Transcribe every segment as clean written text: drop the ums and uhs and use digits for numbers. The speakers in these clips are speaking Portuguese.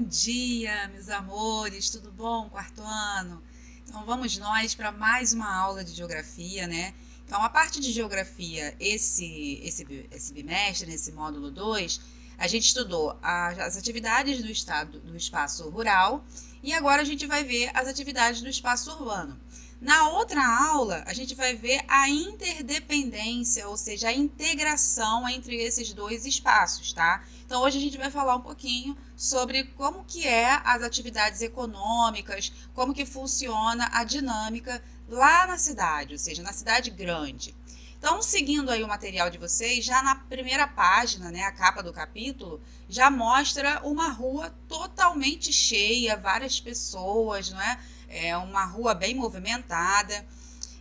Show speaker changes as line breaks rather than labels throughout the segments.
dia, meus amores, tudo bom? Quarto ano? Então vamos nós para mais uma aula de geografia, né? Então a parte de geografia, esse bimestre, nesse módulo 2, a gente estudou as atividades do estado, do espaço rural e agora a gente vai ver as atividades do espaço urbano. Na outra aula, a gente vai ver a interdependência, ou seja, a integração entre esses dois espaços, tá? Então, hoje a gente vai falar um pouquinho sobre como que é as atividades econômicas, como que funciona a dinâmica lá na cidade, ou seja, na cidade grande. Então, seguindo aí o material de vocês, já na primeira página, né, a capa do capítulo, já mostra uma rua totalmente cheia, várias pessoas, não é? É uma rua bem movimentada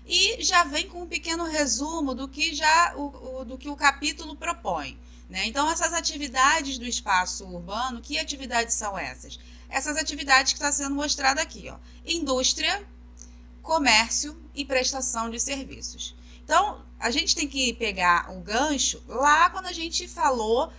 e já vem com um pequeno resumo do que do que o capítulo propõe, né? Então, essas atividades do espaço urbano, que atividades são essas? Essas atividades que está sendo mostrada aqui, ó: indústria, comércio e prestação de serviços. Então, a gente tem que pegar o gancho lá quando a gente falou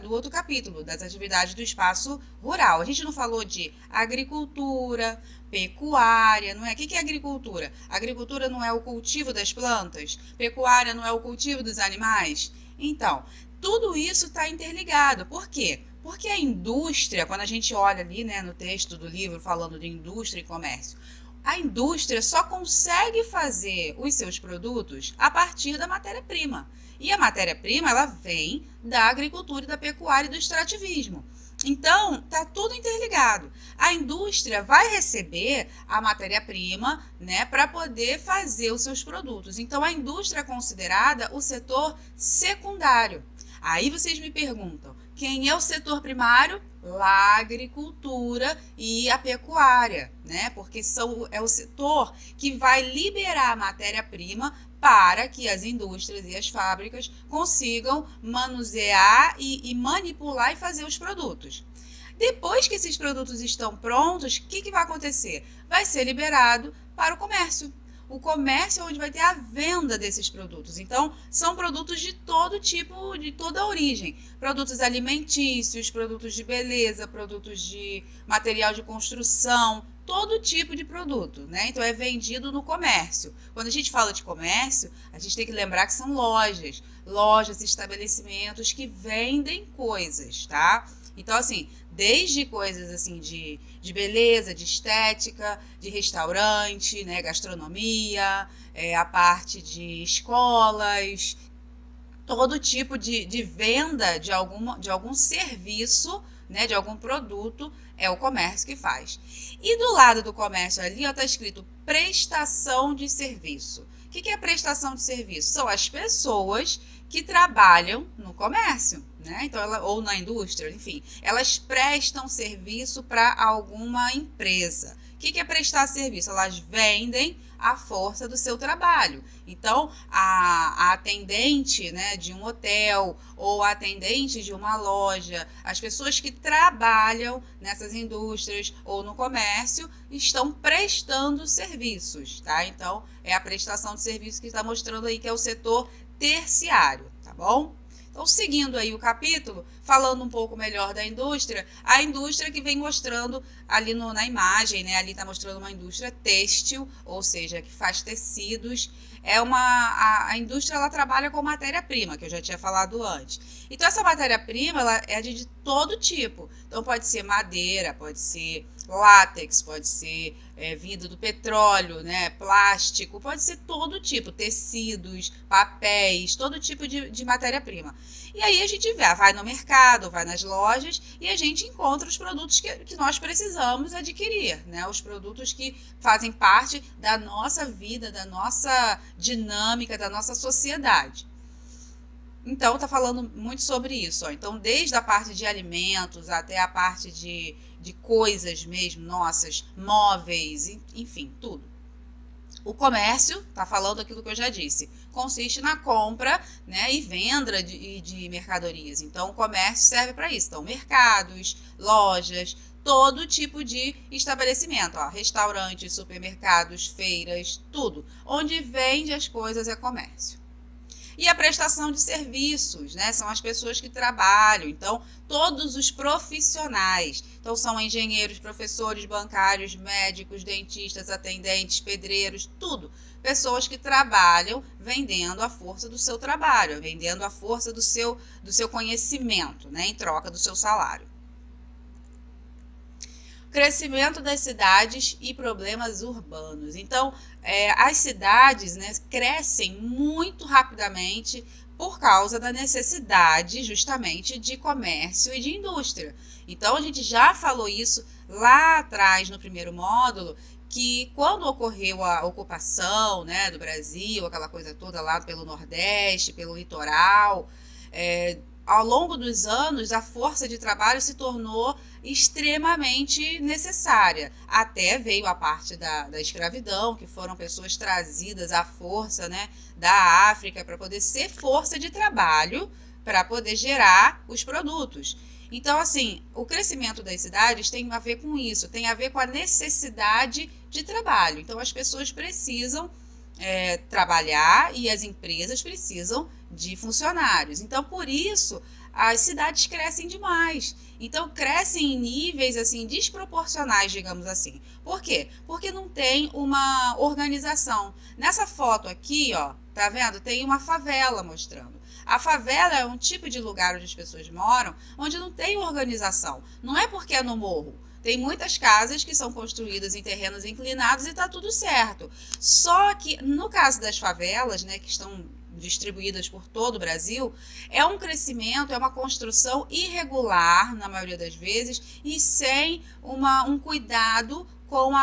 do outro capítulo, das atividades do espaço rural. A gente não falou de agricultura, pecuária, não é? O que é agricultura? Agricultura não é o cultivo das plantas? Pecuária não é o cultivo dos animais? Então, tudo isso está interligado. Por quê? Porque a indústria, quando a gente olha ali, né, no texto do livro falando de indústria e comércio, a indústria só consegue fazer os seus produtos a partir da matéria-prima. E a matéria-prima, ela vem da agricultura, da pecuária e do extrativismo. Então, está tudo interligado. A indústria vai receber a matéria-prima, né, para poder fazer os seus produtos. Então, a indústria é considerada o setor secundário. Aí vocês me perguntam, quem é o setor primário? Lá a agricultura e a pecuária, né? Porque é o setor que vai liberar a matéria-prima para que as indústrias e as fábricas consigam manusear e manipular e fazer os produtos. Depois que esses produtos estão prontos, o que vai acontecer? Vai ser liberado para o comércio. O comércio é onde vai ter a venda desses produtos. Então, são produtos de todo tipo, de toda origem. Produtos alimentícios, produtos de beleza, produtos de material de construção, todo tipo de produto, né? Então, é vendido no comércio. Quando a gente fala de comércio, a gente tem que lembrar que são lojas, estabelecimentos que vendem coisas, tá? Então, assim, desde coisas assim de beleza, de estética, de restaurante, né, gastronomia, a parte de escolas, todo tipo de venda de algum serviço, né, de algum produto, é o comércio que faz. E do lado do comércio ali está escrito prestação de serviço. O que é prestação de serviço? São as pessoas que trabalham no comércio, né? Então, ou na indústria, enfim, elas prestam serviço para alguma empresa. O que é prestar serviço? Elas vendem a força do seu trabalho. Então, a atendente, né, de um hotel ou a atendente de uma loja, as pessoas que trabalham nessas indústrias ou no comércio estão prestando serviços, tá? Então, é a prestação de serviço que está mostrando aí que é o setor terciário, tá bom? Então, seguindo aí o capítulo, falando um pouco melhor da indústria, a indústria que vem mostrando ali na imagem, né? Ali está mostrando uma indústria têxtil, ou seja, que faz tecidos. A indústria ela trabalha com matéria-prima, que eu já tinha falado antes. Então, essa matéria-prima ela é de todo tipo. Então, pode ser madeira, pode ser látex, pode ser vindo do petróleo, né, plástico, pode ser todo tipo, tecidos, papéis, todo tipo de matéria-prima. E aí a gente vai no mercado, vai nas lojas e a gente encontra os produtos que nós precisamos adquirir, né, os produtos que fazem parte da nossa vida, da nossa dinâmica, da nossa sociedade. Então, está falando muito sobre isso. Ó. Então, desde a parte de alimentos até a parte de coisas mesmo, nossas, móveis, enfim, tudo. O comércio, está falando aquilo que eu já disse, consiste na compra, né, e venda de mercadorias. Então, o comércio serve para isso. Então, mercados, lojas, todo tipo de estabelecimento. Ó, restaurantes, supermercados, feiras, tudo. Onde vende as coisas é comércio. E a prestação de serviços, né? São as pessoas que trabalham. Então, todos os profissionais. Então, são engenheiros, professores, bancários, médicos, dentistas, atendentes, pedreiros, tudo. Pessoas que trabalham vendendo a força do seu trabalho, vendendo a força do seu conhecimento, né? Em troca do seu salário. Crescimento das cidades e problemas urbanos. Então, as cidades, né, crescem muito rapidamente por causa da necessidade justamente de comércio e de indústria. Então, a gente já falou isso lá atrás no primeiro módulo, que quando ocorreu a ocupação, né, do Brasil, aquela coisa toda lá pelo Nordeste, pelo litoral, ao longo dos anos, a força de trabalho se tornou extremamente necessária. Até veio a parte da escravidão, que foram pessoas trazidas à força, né, da África para poder ser força de trabalho, para poder gerar os produtos. Então, assim, o crescimento das cidades tem a ver com isso, tem a ver com a necessidade de trabalho. Então, as pessoas precisam trabalhar e as empresas precisam de funcionários. Então, por isso, as cidades crescem demais. Então, crescem em níveis assim desproporcionais, digamos assim. Por quê? Porque não tem uma organização. Nessa foto aqui, ó, tá vendo? Tem uma favela mostrando. A favela é um tipo de lugar onde as pessoas moram, onde não tem organização. Não é porque é no morro. Tem muitas casas que são construídas em terrenos inclinados e está tudo certo. Só que, no caso das favelas, né, que estão distribuídas por todo o Brasil, é um crescimento, é uma construção irregular, na maioria das vezes, e sem um cuidado com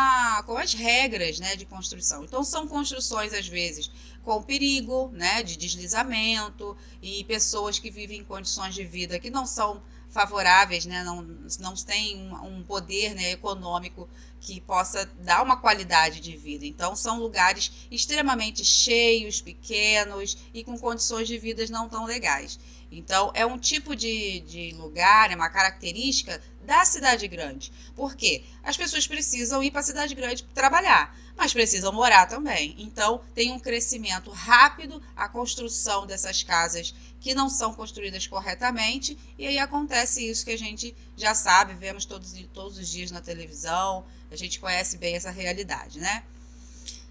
as regras, né, de construção. Então, são construções, às vezes, com perigo, né, de deslizamento, e pessoas que vivem em condições de vida que não são favoráveis, né, não têm um poder, né, econômico que possa dar uma qualidade de vida. Então, são lugares extremamente cheios, pequenos e com condições de vida não tão legais. Então, é um tipo de lugar, é uma característica da cidade grande. Por quê? As pessoas precisam ir para a cidade grande trabalhar, mas precisam morar também. Então, tem um crescimento rápido, a construção dessas casas que não são construídas corretamente, e aí acontece isso que a gente já sabe, vemos todos os dias na televisão, a gente conhece bem essa realidade, né?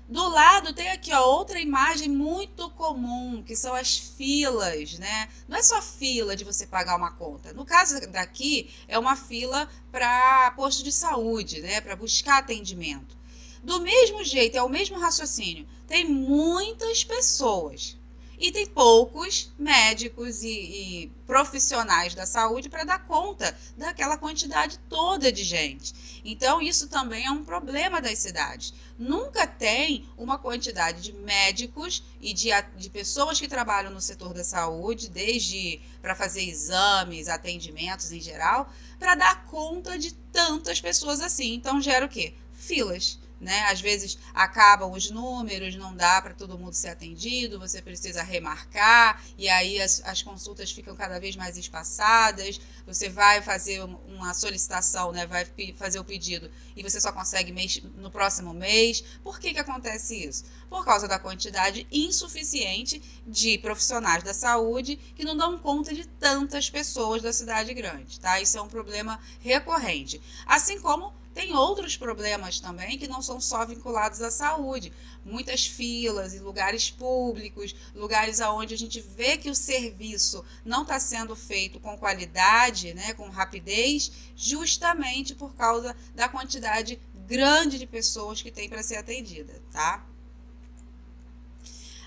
Do lado tem aqui ó, outra imagem muito comum, que são as filas, né? Não é só fila de você pagar uma conta. No caso daqui, é uma fila para posto de saúde, né? Para buscar atendimento. Do mesmo jeito, é o mesmo raciocínio. Tem muitas pessoas e tem poucos médicos e profissionais da saúde para dar conta daquela quantidade toda de gente. Então, isso também é um problema das cidades. Nunca tem uma quantidade de médicos e de pessoas que trabalham no setor da saúde, desde para fazer exames, atendimentos em geral, para dar conta de tantas pessoas assim. Então, gera o quê? Filas. Né? Às vezes acabam os números, não dá para todo mundo ser atendido, você precisa remarcar, e aí as consultas ficam cada vez mais espaçadas, você vai fazer uma solicitação, né? Vai fazer o pedido, e você só consegue no próximo mês. Por que acontece isso? Por causa da quantidade insuficiente de profissionais da saúde que não dão conta de tantas pessoas da cidade grande. Tá? Isso é um problema recorrente. Assim como tem outros problemas também que não são só vinculados à saúde. Muitas filas em lugares públicos, lugares onde a gente vê que o serviço não está sendo feito com qualidade, né, com rapidez, justamente por causa da quantidade grande de pessoas que tem para ser atendida, tá?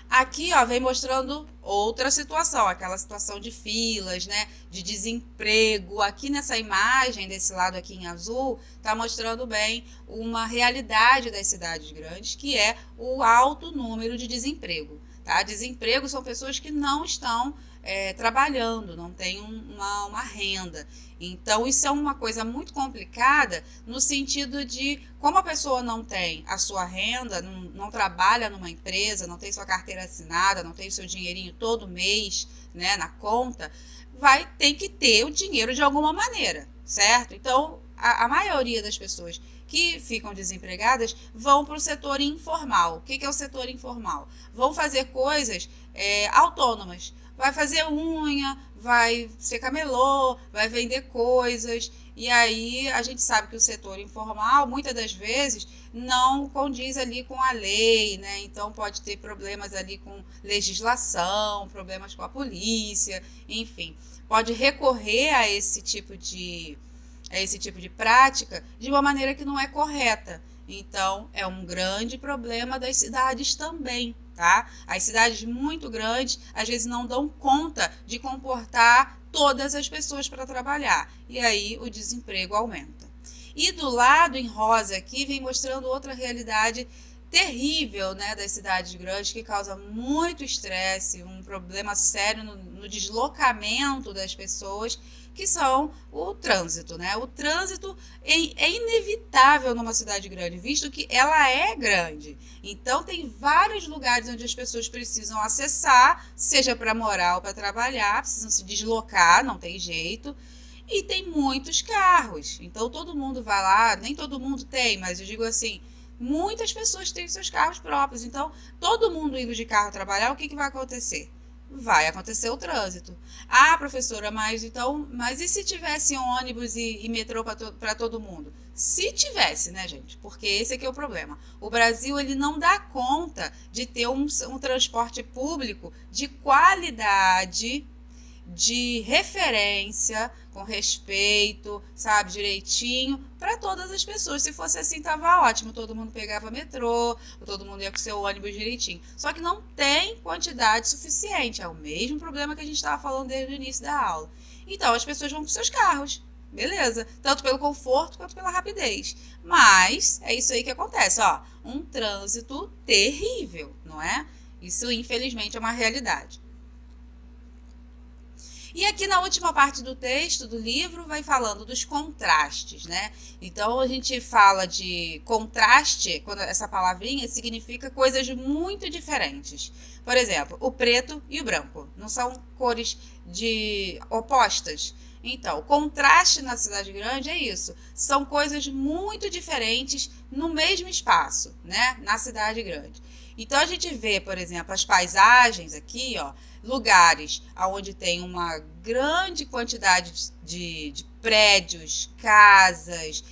Aqui, ó, vem mostrando outra situação, aquela situação de filas, né, de desemprego. Aqui nessa imagem, desse lado aqui em azul, está mostrando bem uma realidade das cidades grandes, que é o alto número de desemprego. Tá? Desemprego são pessoas que não estão trabalhando, não têm uma renda. Então, isso é uma coisa muito complicada no sentido de, como a pessoa não tem a sua renda, não trabalha numa empresa, não tem sua carteira assinada, não tem o seu dinheirinho todo mês, né, na conta, vai ter que ter o dinheiro de alguma maneira, certo? Então, a maioria das pessoas que ficam desempregadas vão para o setor informal. O que é o setor informal? Vão fazer coisas autônomas. Vai fazer unha, vai ser camelô, vai vender coisas. E aí a gente sabe que o setor informal, muitas das vezes, não condiz ali com a lei, né? Então pode ter problemas ali com legislação, problemas com a polícia, enfim. Pode recorrer a esse tipo de prática de uma maneira que não é correta. Então, é um grande problema das cidades também, tá? As cidades muito grandes, às vezes, não dão conta de comportar todas as pessoas para trabalhar. E aí, o desemprego aumenta. E do lado em rosa aqui, vem mostrando outra realidade terrível, né, das cidades grandes, que causa muito estresse, um problema sério no deslocamento das pessoas, que são o trânsito, né? O trânsito é inevitável numa cidade grande, visto que ela é grande. Então, tem vários lugares onde as pessoas precisam acessar, seja para morar ou para trabalhar, precisam se deslocar, não tem jeito. E tem muitos carros. Então, todo mundo vai lá, nem todo mundo tem, mas eu digo assim, muitas pessoas têm seus carros próprios. Então, todo mundo indo de carro trabalhar, o que vai acontecer? Vai acontecer o trânsito. Ah, professora, mas e se tivesse ônibus e metrô para todo mundo? Se tivesse, né, gente? Porque esse aqui é o problema. O Brasil, ele não dá conta de ter um transporte público de qualidade, de referência, com respeito, sabe, direitinho, para todas as pessoas. Se fosse assim, tava ótimo, todo mundo pegava metrô, todo mundo ia com seu ônibus direitinho. Só que não tem quantidade suficiente, é o mesmo problema que a gente estava falando desde o início da aula. Então, as pessoas vão com seus carros, beleza, tanto pelo conforto quanto pela rapidez. Mas é isso aí que acontece, ó, um trânsito terrível, não é? Isso, infelizmente, é uma realidade. E aqui na última parte do texto, do livro, vai falando dos contrastes, né? Então, a gente fala de contraste, quando essa palavrinha significa coisas muito diferentes. Por exemplo, o preto e o branco. Não são cores opostas. Então, o contraste na cidade grande é isso. São coisas muito diferentes no mesmo espaço, né? Na cidade grande. Então, a gente vê, por exemplo, as paisagens aqui, ó, lugares onde tem uma grande quantidade de prédios, casas,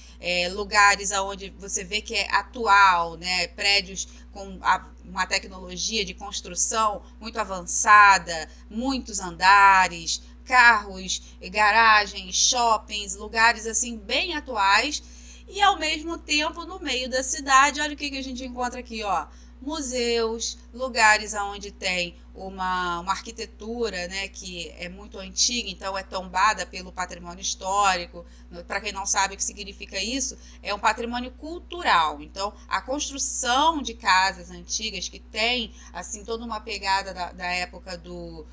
lugares onde você vê que é atual, né? Prédios com uma tecnologia de construção muito avançada, muitos andares, carros, garagens, shoppings, lugares assim bem atuais. E ao mesmo tempo, no meio da cidade, olha o que a gente encontra aqui, ó. Museus, lugares onde tem uma arquitetura, né, que é muito antiga, então é tombada pelo patrimônio histórico. Para quem não sabe o que significa isso, é um patrimônio cultural. Então, a construção de casas antigas que tem assim toda uma pegada da época do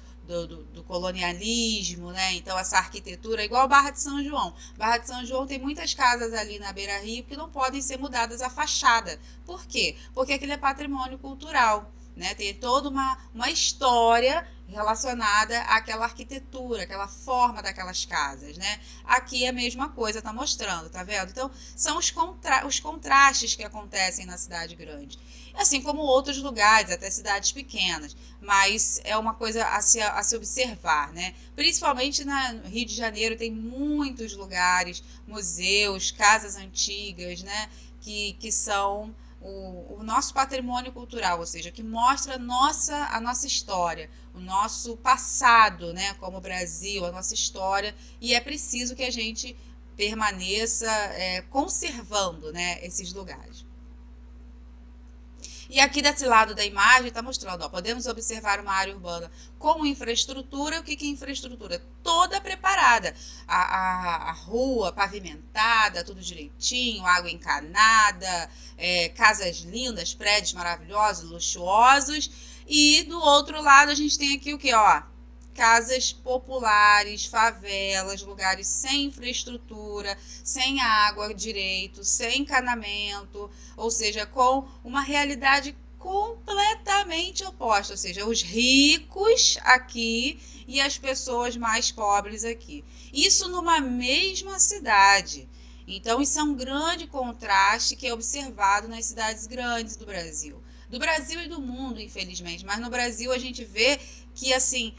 colonialismo, né? Então essa arquitetura é igual a Barra de São João. Barra de São João tem muitas casas ali na Beira-Rio que não podem ser mudadas à fachada. Por quê? Porque aquilo é patrimônio cultural, né? Tem toda uma história relacionada àquela arquitetura, aquela forma daquelas casas, né? Aqui é a mesma coisa, tá mostrando, tá vendo? Então, são os contrastes que acontecem na cidade grande. Assim como outros lugares, até cidades pequenas, mas é uma coisa a se observar, né? Principalmente no Rio de Janeiro tem muitos lugares, museus, casas antigas, né? Que são o nosso patrimônio cultural, ou seja, que mostra a nossa história, o nosso passado, né, como Brasil, a nossa história, e é preciso que a gente permaneça conservando, né, esses lugares. E aqui desse lado da imagem está mostrando, ó, podemos observar uma área urbana com infraestrutura. O que é infraestrutura? Toda preparada. A rua pavimentada, tudo direitinho, água encanada, casas lindas, prédios maravilhosos, luxuosos. E do outro lado a gente tem aqui o que? Ó, casas populares, favelas, lugares sem infraestrutura, sem água direito, sem encanamento, ou seja, com uma realidade completamente oposta, ou seja, os ricos aqui e as pessoas mais pobres aqui. Isso numa mesma cidade. Então, isso é um grande contraste que é observado nas cidades grandes do Brasil. Do Brasil e do mundo, infelizmente. Mas no Brasil a gente vê que, assim,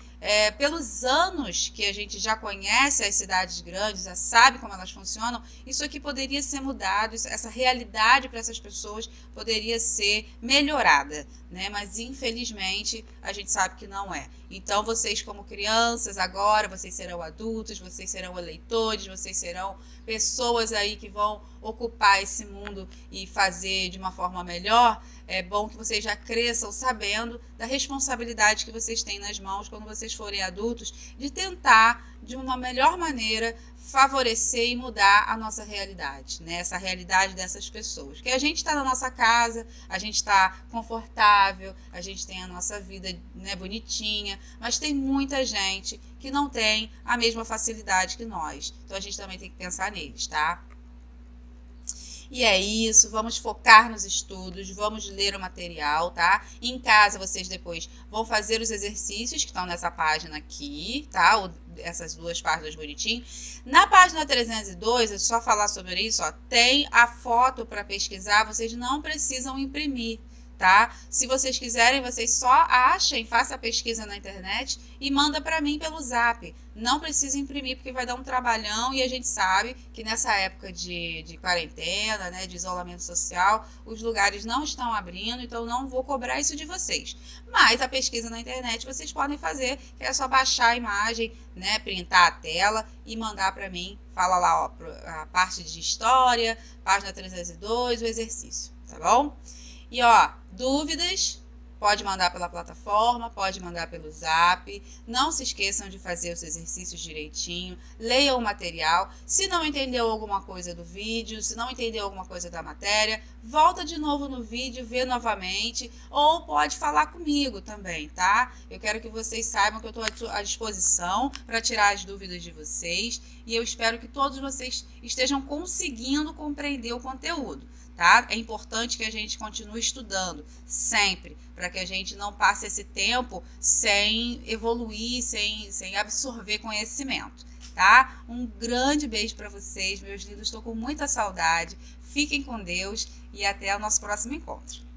pelos anos que a gente já conhece as cidades grandes, já sabe como elas funcionam, isso aqui poderia ser mudado, essa realidade para essas pessoas poderia ser melhorada, né? Mas infelizmente a gente sabe que não é. Então vocês, como crianças, agora vocês serão adultos, vocês serão eleitores, vocês serão pessoas aí que vão ocupar esse mundo e fazer de uma forma melhor. É bom que vocês já cresçam sabendo da responsabilidade que vocês têm nas mãos quando vocês forem adultos, de tentar, de uma melhor maneira, favorecer e mudar a nossa realidade, né? Essa realidade dessas pessoas. Porque a gente está na nossa casa, a gente está confortável, a gente tem a nossa vida, né, bonitinha, mas tem muita gente que não tem a mesma facilidade que nós. Então a gente também tem que pensar neles, tá? E é isso, vamos focar nos estudos, vamos ler o material, tá? Em casa vocês depois vão fazer os exercícios que estão nessa página aqui, tá? Essas duas páginas bonitinho. Na página 302, é só falar sobre isso, ó, tem a foto para pesquisar, vocês não precisam imprimir, tá? Se vocês quiserem, vocês só achem, façam a pesquisa na internet e manda para mim pelo Zap. Não precisa imprimir, porque vai dar um trabalhão e a gente sabe que nessa época de quarentena, né, de isolamento social, os lugares não estão abrindo, então não vou cobrar isso de vocês. Mas a pesquisa na internet vocês podem fazer, que é só baixar a imagem, né, printar a tela e mandar para mim. Fala lá, ó, a parte de história, página 302, o exercício, tá bom? E ó, dúvidas, pode mandar pela plataforma, pode mandar pelo Zap. Não se esqueçam de fazer os exercícios direitinho, leiam o material. Se não entendeu alguma coisa do vídeo, se não entendeu alguma coisa da matéria, volta de novo no vídeo, vê novamente, ou pode falar comigo também, tá? Eu quero que vocês saibam que eu estou à disposição para tirar as dúvidas de vocês e eu espero que todos vocês estejam conseguindo compreender o conteúdo. Tá? É importante que a gente continue estudando sempre, para que a gente não passe esse tempo sem evoluir, sem absorver conhecimento, tá? Um grande beijo para vocês, meus lindos, estou com muita saudade. Fiquem com Deus e até o nosso próximo encontro.